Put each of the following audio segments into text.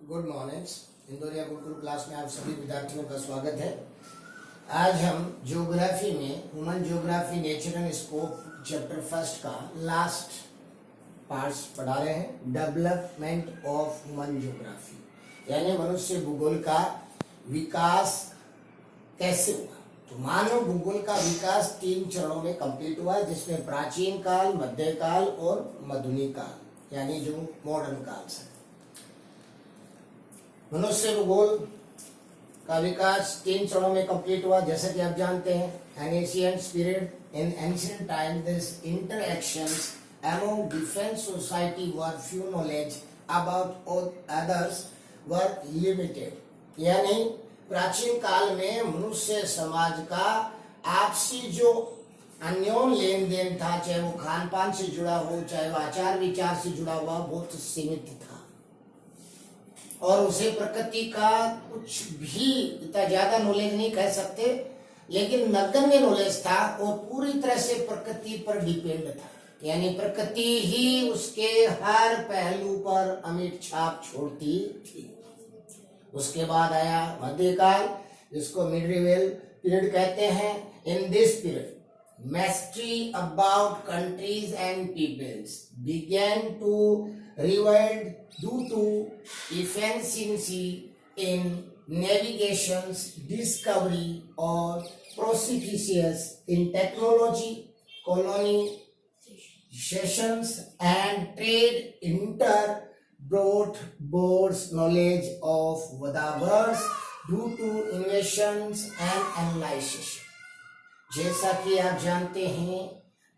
Good morning. Indoria Gurukul class में आप सभी विद्यार्थियों का स्वागत है। आज हम ज्योग्राफी में human geography nature and scope chapter first का लास्ट पार्ट्स पढ़ा रहे हैं। डेवलपमेंट ऑफ ह्यूमन ज्योग्राफी यानी मनुष्य भूगोल का विकास कैसे हुआ। तो मानव भूगोल का विकास 3 चरणों में कंप्लीट हुआ है, जिसमें प्राचीन काल, मध्यकाल और मध्ययुगीन काल यानी जो मॉडर्न काल है। मनुष्य भूगोल का विकास 3 चरणों में कंप्लीट हुआ, जैसा कि आप जानते हैं। Ancient period, in ancient time this interactions among different society were few knowledge about others were limited। यानी प्राचीन काल में मनुष्य समाज का आपसी जो अन्योन लेन देन था, चाहे वो खान पान से जुड़ा हो, चाहे वो आचार विचार से जुड़ा हुआ, बहुत सीमित था और उसे प्रकृति का कुछ भी इतना ज्यादा नॉलेज नहीं कह सकते, लेकिन नगण्य नॉलेज था और पूरी तरह से प्रकृति पर डिपेंड था। यानी प्रकृति ही उसके हर पहलू पर अमिट छाप छोड़ती थी। उसके बाद आया मध्यकाल, जिसको मिडिवल पीरियड कहते हैं। In this period mystery about countries and peoples begin to revealed due to efficiency in navigations, discovery or proficiency in technology, colonizations and trade brought boards knowledge of the world due to innovations and analysis। जैसा कि आप जानते हैं,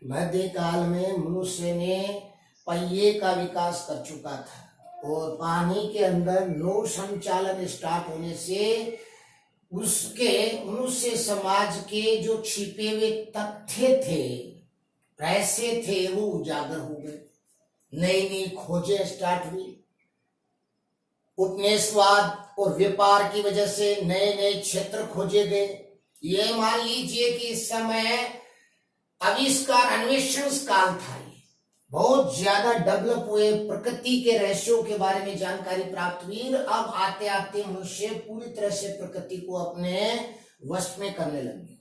मध्यकाल में मनुष्य ने पहिए का विकास कर चुका था और पानी के अंदर नौ संचालन स्टार्ट होने से उसके मनुष्य समाज के जो छिपे हुए तथ्य थे, रहस्य थे, वो उजागर हो गए। नई नई खोजें स्टार्ट हुई। उपनिवेशवाद और व्यापार की वजह से नए नए क्षेत्र खोजे गए। ये मान लीजिए कि इस समय आविष्कार अन्वेषण काल था। बहुत ज्यादा डेवलप हुए, प्रकृति के रहस्यों के बारे में जानकारी प्राप्त हुई। अब आते आते मनुष्य पूरी तरह से प्रकृति को अपने वश में करने लगे।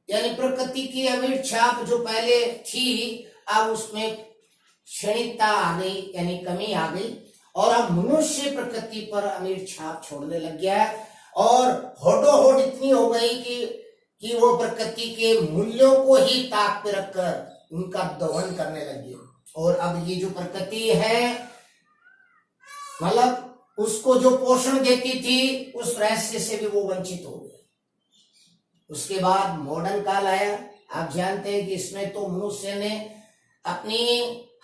यानी प्रकृति की अमिट छाप जो पहले थी, अब उसमें क्षणिकता आ गई, यानी कमी आ गई और अब मनुष्य प्रकृति पर अमिट छाप छोड़ने लग गया और होड़ोहोड़ इतनी हो गई कि वो प्रकृति के मूल्यों को ही ताक पे रखकर उनका दोहन करने लगी। और अब ये जो प्रकृति है, मतलब उसको जो पोषण देती थी, उस रहस्य से भी वो वंचित हो गए। उसके बाद मॉडर्न काल आया। आप जानते हैं कि इसमें तो मनुष्य ने अपनी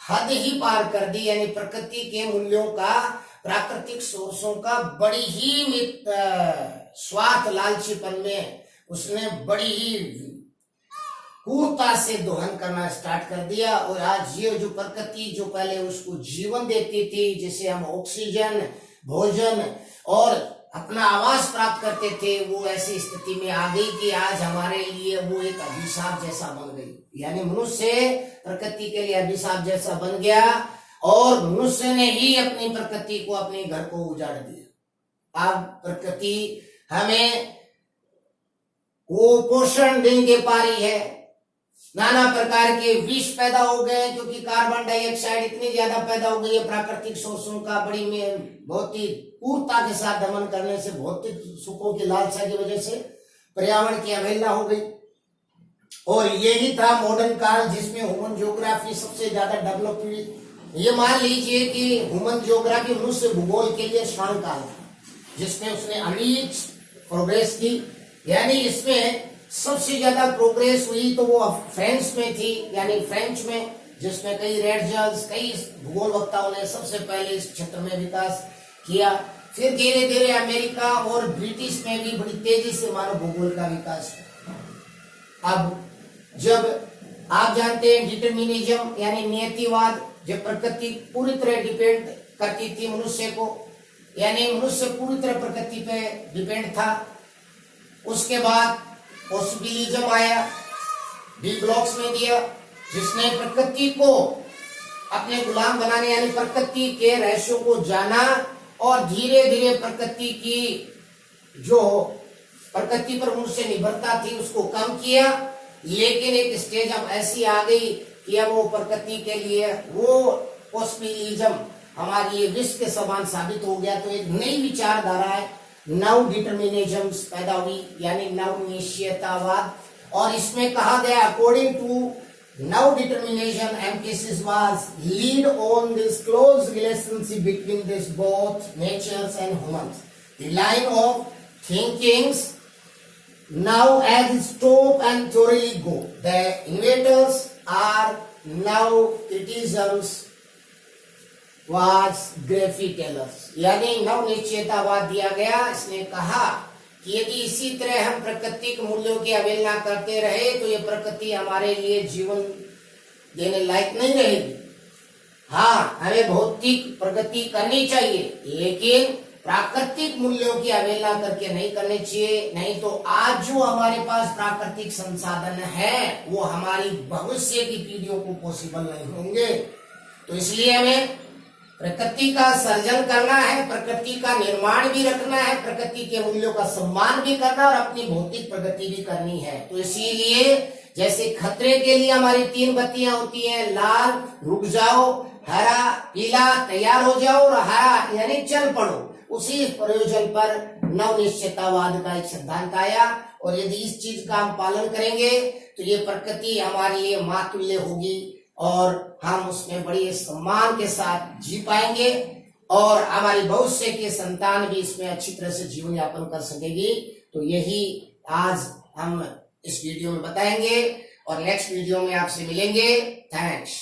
हद ही पार कर दी। यानी प्रकृति के मूल्यों का, प्राकृतिक सोर्सों का बड़ी ही स्वार्थ लालचीपन में उसने बड़ी ही क्रूरता से दोहन करना स्टार्ट कर दिया। और आज ये जो प्रकृति जो पहले उसको जीवन देती थी, जिसे हम ऑक्सीजन, भोजन और अपना आवास प्राप्त करते थे, वो ऐसी स्थिति में आ गई कि आज हमारे लिए वो एक अभिशाप जैसा बन गई। यानी मनुष्य प्रकृति के लिए अभिशाप जैसा बन गया और मनुष्य ने ही अपनी प्रकृति को, अपने घर को उजाड़ दिया। अब प्रकृति हमें वो पोषण नहीं दे पा रही है। नाना प्रकार के विष पैदा हो गए, क्योंकि कार्बन डाइऑक्साइड इतनी ज्यादा पैदा हो गई है। प्राकृतिक सोर्सों का बड़ी में बहुत ही क्रूरता के साथ दमन करने से, भौतिक सुखों की लालसा की वजह से पर्यावरण की अवहेलना हो गई। और यही था मॉडर्न काल, जिसमें ह्यूमन ज्योग्राफी सबसे ज्यादा डेवलप हुई। ये मान लीजिए कि ह्यूमन ज्योग्राफी मनुष्य भूगोल के लिए स्वर्ण काल था, जिसमें उसने अमीर प्रोग्रेस की। यानी इसमें सबसे ज्यादा प्रोग्रेस हुई तो वो फ्रांस में थी, यानी फ्रेंच में, जिसमें कई रेडजर्स, कई भूगोल वक्ताओं ने सबसे पहले इस क्षेत्र में विकास किया। फिर धीरे धीरे अमेरिका और ब्रिटिश में भी बड़ी तेजी से मानव भूगोल का विकास हुआ। अब जब आप जानते हैं डिटर्मिनिज्म यानी नियतिवाद, जब प्रकृति पूरी तरह डिपेंड करती थी मनुष्य को, यानी मनुष्य पूरी तरह प्रकृति पे डिपेंड था। उसके बाद पॉसिबिलिज्म आया, डी ब्लॉक्स में दिया, जिसने प्रकृति को अपने गुलाम बनाने, यानी प्रकृति के रहस्यों को जाना और धीरे धीरे प्रकृति की जो प्रकृति पर मुझसे निर्भरता थी उसको कम किया। लेकिन एक स्टेज अब ऐसी आ गई कि अब वो प्रकृति के लिए वो पॉसिबिलिज्म हमारे लिए विष के समान साबित हो गया। तो एक नई विचारधारा है, नव डिटर्मिनिज्म पैदा हुई, यानी नव निश्चयतावाद। और इसमें कहा गया अकॉर्डिंग टू नव determination emphasis was lead on this close relationship between this both natures and humans. The line of thinkings now as stop and thoroughly go. The innovators are now criticisms was Griffith Taylors. यानी नव निश्चयतावाद दिया गया। इसने कहा कि यदि इसी तरह हम प्राकृतिक मूल्यों की अवहेलना करते रहे तो ये प्रकृति हमारे लिए जीवन देने लायक नहीं रहेगी। हाँ, हमें भौतिक प्रगति करनी चाहिए, लेकिन प्राकृतिक मूल्यों की अवहेलना करके नहीं करनी चाहिए। नहीं तो आज जो हमारे पास प्राकृतिक संसाधन है वो हमारी भविष्य की पीढ़ियों को पॉसिबल नहीं होंगे। तो इसलिए हमें प्रकृति का सर्जन करना है, प्रकृति का निर्माण भी रखना है, प्रकृति के मूल्यों का सम्मान भी करना और अपनी भौतिक प्रगति भी करनी है। तो इसीलिए जैसे खतरे के लिए हमारी 3 बत्तियां होती हैं, लाल रुक जाओ, हरा पीला तैयार हो जाओ और हरा यानी चल पड़ो। उसी प्रयोजन पर नव निश्चयतावाद का एक सिद्धांत आया। और यदि इस चीज का हम पालन करेंगे तो ये प्रकृति हमारे लिए मातुल्य होगी और हम उसमें बड़े सम्मान के साथ जी पाएंगे और हमारी भविष्य के संतान भी इसमें अच्छी तरह से जीवन यापन कर सकेगी। तो यही आज हम इस वीडियो में बताएंगे और नेक्स्ट वीडियो में आपसे मिलेंगे। थैंक्स।